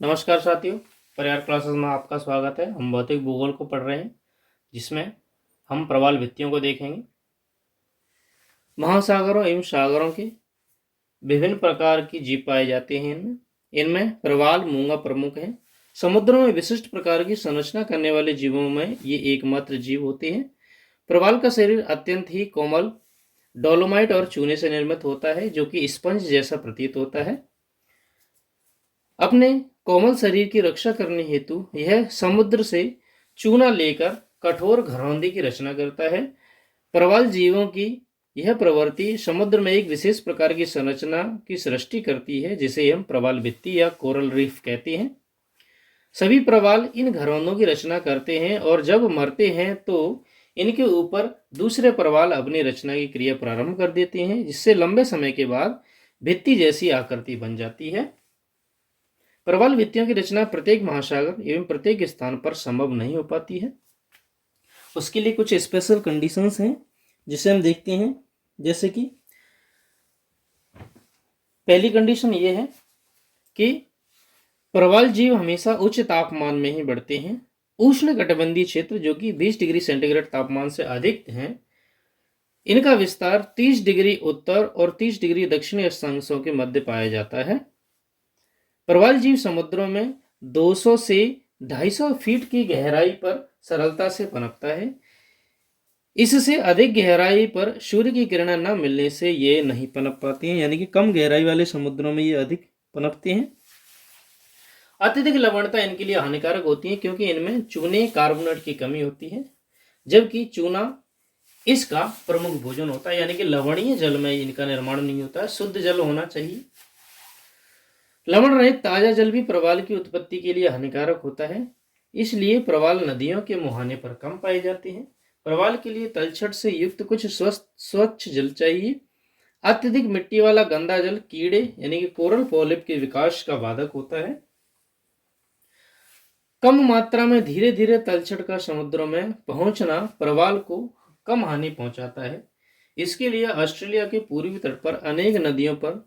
नमस्कार साथियों, परिवार क्लासेस में आपका स्वागत है। हम भौतिक भूगोल को पढ़ रहे हैं, जिसमें हम प्रवाल भित्तियों को देखेंगे। महासागरों एवं सागरों के विभिन्न प्रकार की जीव पाए जाते हैं। इनमें प्रवाल मूंगा प्रमुख है। समुद्रों में विशिष्ट प्रकार की संरचना करने वाले जीवों में ये एकमात्र जीव होते हैं। प्रवाल का शरीर अत्यंत ही कोमल डोलोमाइट और चूने से निर्मित होता है, जो कि स्पंज जैसा प्रतीत होता है। अपने कोमल शरीर की रक्षा करने हेतु यह समुद्र से चूना लेकर कठोर घरौंदी की रचना करता है। प्रवाल जीवों की यह प्रवृत्ति समुद्र में एक विशेष प्रकार की संरचना की सृष्टि करती है, जिसे हम प्रवाल भित्ति या कोरल रीफ कहते हैं। सभी प्रवाल इन घरौंदों की रचना करते हैं और जब मरते हैं तो इनके ऊपर दूसरे प्रवाल अपनी रचना की क्रिया प्रारंभ कर देते हैं, जिससे लंबे समय के बाद भित्ति जैसी आकृति बन जाती है। प्रवाल भित्तियों की रचना प्रत्येक महासागर एवं प्रत्येक स्थान पर संभव नहीं हो पाती है। उसके लिए कुछ स्पेशल कंडीशंस हैं, जिसे हम देखते हैं। जैसे कि पहली कंडीशन ये है कि प्रवाल जीव हमेशा उच्च तापमान में ही बढ़ते हैं। उष्ण कटिबंधीय क्षेत्र, जो कि 20 डिग्री सेंटीग्रेड तापमान से अधिक हैं, इनका विस्तार 30 डिग्री उत्तर और 30 डिग्री दक्षिणी अक्षांशों के मध्य पाया जाता है। प्रवाल जीव समुद्रों में 200 से 250 फीट की गहराई पर सरलता से पनपता है। इससे अधिक गहराई पर सूर्य की किरणें न मिलने से ये नहीं पनप पाती हैं, यानी कि कम गहराई वाले समुद्रों में ये अधिक पनपते हैं। अत्यधिक लवणता इनके लिए हानिकारक होती है, क्योंकि इनमें चूने कार्बोनेट की कमी होती है, जबकि चूना इसका प्रमुख भोजन होता है। यानी कि लवणीय जल में इनका निर्माण नहीं होता है, शुद्ध जल होना चाहिए। लवण रहित ताजा जल भी प्रवाल की उत्पत्ति के लिए हानिकारक होता है, इसलिए प्रवाल नदियों के मुहाने पर कम पाए जाते हैं। प्रवाल के लिए तलछट से युक्त कुछ स्वच्छ जल चाहिए। अत्यधिक मिट्टी वाला गंदा जल कीड़े यानी कि कोरल पॉलिप के विकास का बाधक होता है। कम मात्रा में धीरे धीरे तलछट का समुद्रों में पहुंचना प्रवाल को कम हानि पहुंचाता है। इसके लिए ऑस्ट्रेलिया के पूर्वी तट पर अनेक नदियों पर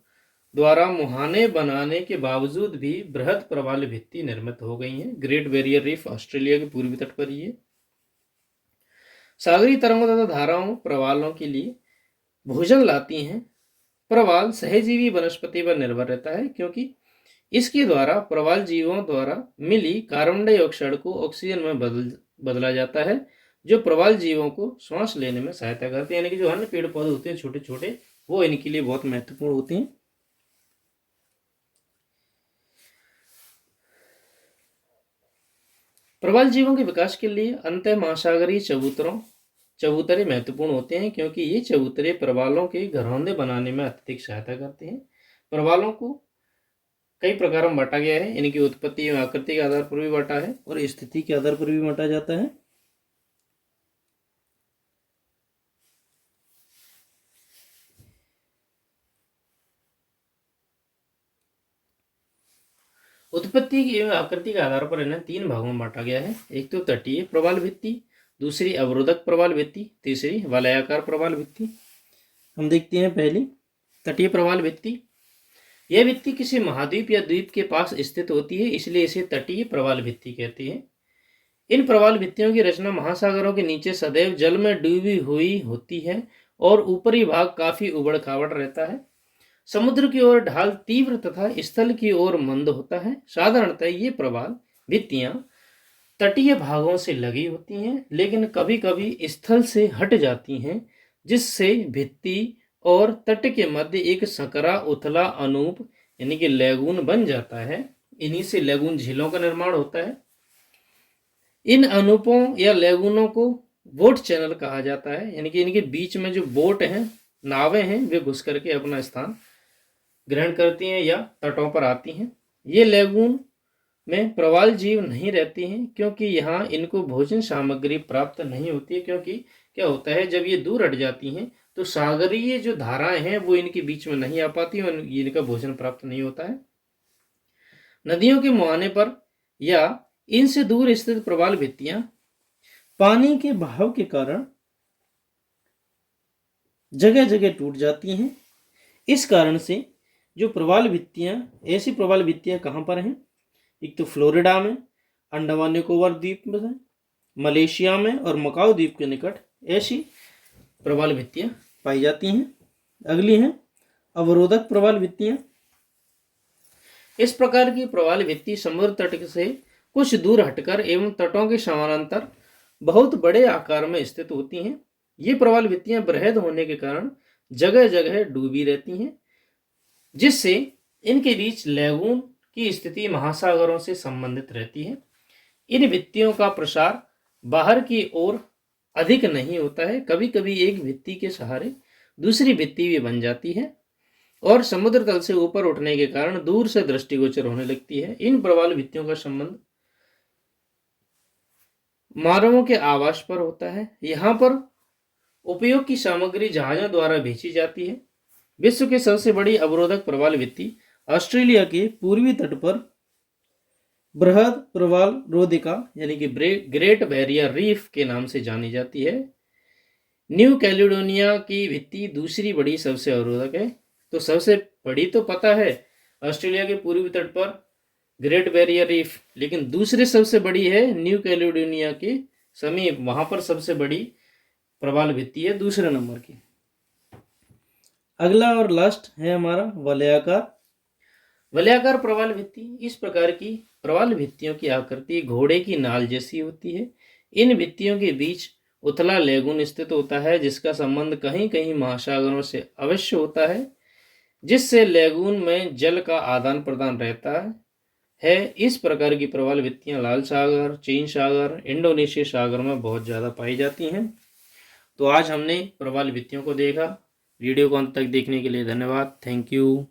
द्वारा मुहाने बनाने के बावजूद भी बृहद प्रवाल भित्ति निर्मित हो गई हैं। ग्रेट बैरियर रीफ ऑस्ट्रेलिया के पूर्वी तट पर ही है। सागरीय तरंगों तथा धाराओं प्रवालों के लिए भोजन लाती हैं। प्रवाल सहजीवी वनस्पति पर निर्भर रहता है, क्योंकि इसके द्वारा प्रवाल जीवों द्वारा मिली कार्बन डाइऑक्साइड को ऑक्सीजन में बदला जाता है, जो प्रवाल जीवों को सांस लेने में सहायता करते हैं। यानी कि जो अन्य पेड़ पौधे होते हैं छोटे छोटे, वो इनके लिए बहुत महत्वपूर्ण होते हैं। प्रवाल जीवों के विकास के लिए अंतः महासागरीय चबूतरे महत्वपूर्ण होते हैं, क्योंकि ये चबूतरे प्रवालों के घरौंदे बनाने में अत्यधिक सहायता करते हैं। प्रवालों को कई प्रकार में बांटा गया है। इनकी उत्पत्ति एवं आकृति के आधार पर भी बांटा है और स्थिति के आधार पर भी बांटा जाता है। उत्पत्ति एवं आकृति के आधार पर इन्हें 3 भागों में बांटा गया है। एक तो तटीय प्रवाल भित्ति, दूसरी अवरोधक प्रवाल भित्ति, तीसरी वलयाकार प्रवाल भित्ति। हम देखते हैं पहली तटीय प्रवाल भित्ति। यह भित्ति किसी महाद्वीप या द्वीप के पास स्थित होती है, इसलिए इसे तटीय प्रवाल भित्ति कहते हैं। इन प्रवाल भित्तियों की रचना महासागरों के नीचे सदैव जल में डूबी हुई होती है और ऊपरी भाग काफी उबड़ खाबड़ रहता है। समुद्र की ओर ढाल तीव्र तथा स्थल की ओर मंद होता है। साधारणतः ये प्रवाल भित्तियां तटीय भागों से लगी होती हैं, लेकिन कभी कभी स्थल से हट जाती हैं, जिससे भित्ति और तट के मध्य एक सकरा उथला अनूप यानी कि लैगून बन जाता है। इन्हीं से लैगून झीलों का निर्माण होता है। इन अनूपों या लैगूनों को बोट चैनल कहा जाता है, यानी कि इनके बीच में जो बोट हैं, नावें हैं, वे घुस करके अपना स्थान ग्रहण करती हैं या तटों पर आती हैं। ये लैगून में प्रवाल जीव नहीं रहते हैं, क्योंकि यहाँ इनको भोजन सामग्री प्राप्त नहीं होती है। क्योंकि क्या होता है, जब ये दूर हट जाती हैं तो सागरीय जो धाराएं हैं वो इनके बीच में नहीं आ पाती और इनका भोजन प्राप्त नहीं होता है। नदियों के मुहाने पर या इनसे दूर स्थित प्रवाल भित्तियां पानी के बहाव के कारण जगह जगह टूट जाती हैं। इस कारण से जो प्रवाल भित्तियां, ऐसी प्रवाल भित्तियां कहाँ पर हैं, एक तो फ्लोरिडा में, अंडमान निकोबार द्वीप में, मलेशिया में और मकाओ द्वीप के निकट ऐसी प्रवाल भित्तियां पाई जाती हैं। अगली हैं अवरोधक प्रवाल भित्तियां। इस प्रकार की प्रवाल भित्ति समुद्र तट से कुछ दूर हटकर एवं तटों के समानांतर बहुत बड़े आकार में स्थित होती हैं। ये प्रवाल भित्तियां बृहद होने के कारण जगह जगह डूबी रहती हैं, जिससे इनके बीच लैगून की स्थिति महासागरों से संबंधित रहती है। इन भित्तियों का प्रसार बाहर की ओर अधिक नहीं होता है। कभी कभी एक भित्ति के सहारे दूसरी भित्ति भी बन जाती है और समुद्र तल से ऊपर उठने के कारण दूर से दृष्टिगोचर होने लगती है। इन प्रवाल भित्तियों का संबंध मानवों के आवास पर होता है। यहाँ पर उपयोग की सामग्री जहाजों द्वारा भेजी जाती है। विश्व की सबसे बड़ी अवरोधक प्रवाल भित्ति ऑस्ट्रेलिया के पूर्वी तट पर बृहद प्रवाल रोधिका यानी कि ग्रेट बैरियर रीफ के नाम से जानी जाती है। न्यू कैलिडोनिया की भित्ति दूसरी बड़ी सबसे अवरोधक है। तो सबसे बड़ी तो पता है ऑस्ट्रेलिया के पूर्वी तट पर ग्रेट बैरियर रीफ, लेकिन दूसरी सबसे बड़ी है न्यू कैलिडोनिया के समीप, वहां पर सबसे बड़ी प्रवाल भित्ति है दूसरे नंबर की। अगला और लास्ट है हमारा वलयाकार। वलयाकार प्रवाल भित्ति। इस प्रकार की प्रवाल भित्तियों की आकृति घोड़े की नाल जैसी होती है। इन भित्तियों के बीच उथला लैगून स्थित होता है, जिसका संबंध कहीं कहीं महासागरों से अवश्य होता है, जिससे लैगून में जल का आदान प्रदान रहता है। इस प्रकार की प्रवाल भित्तियां लाल सागर, चीन सागर, इंडोनेशिया सागर में बहुत ज़्यादा पाई जाती हैं। तो आज हमने प्रवाल भित्तियों को देखा। वीडियो को अंत तक देखने के लिए धन्यवाद। Thank you.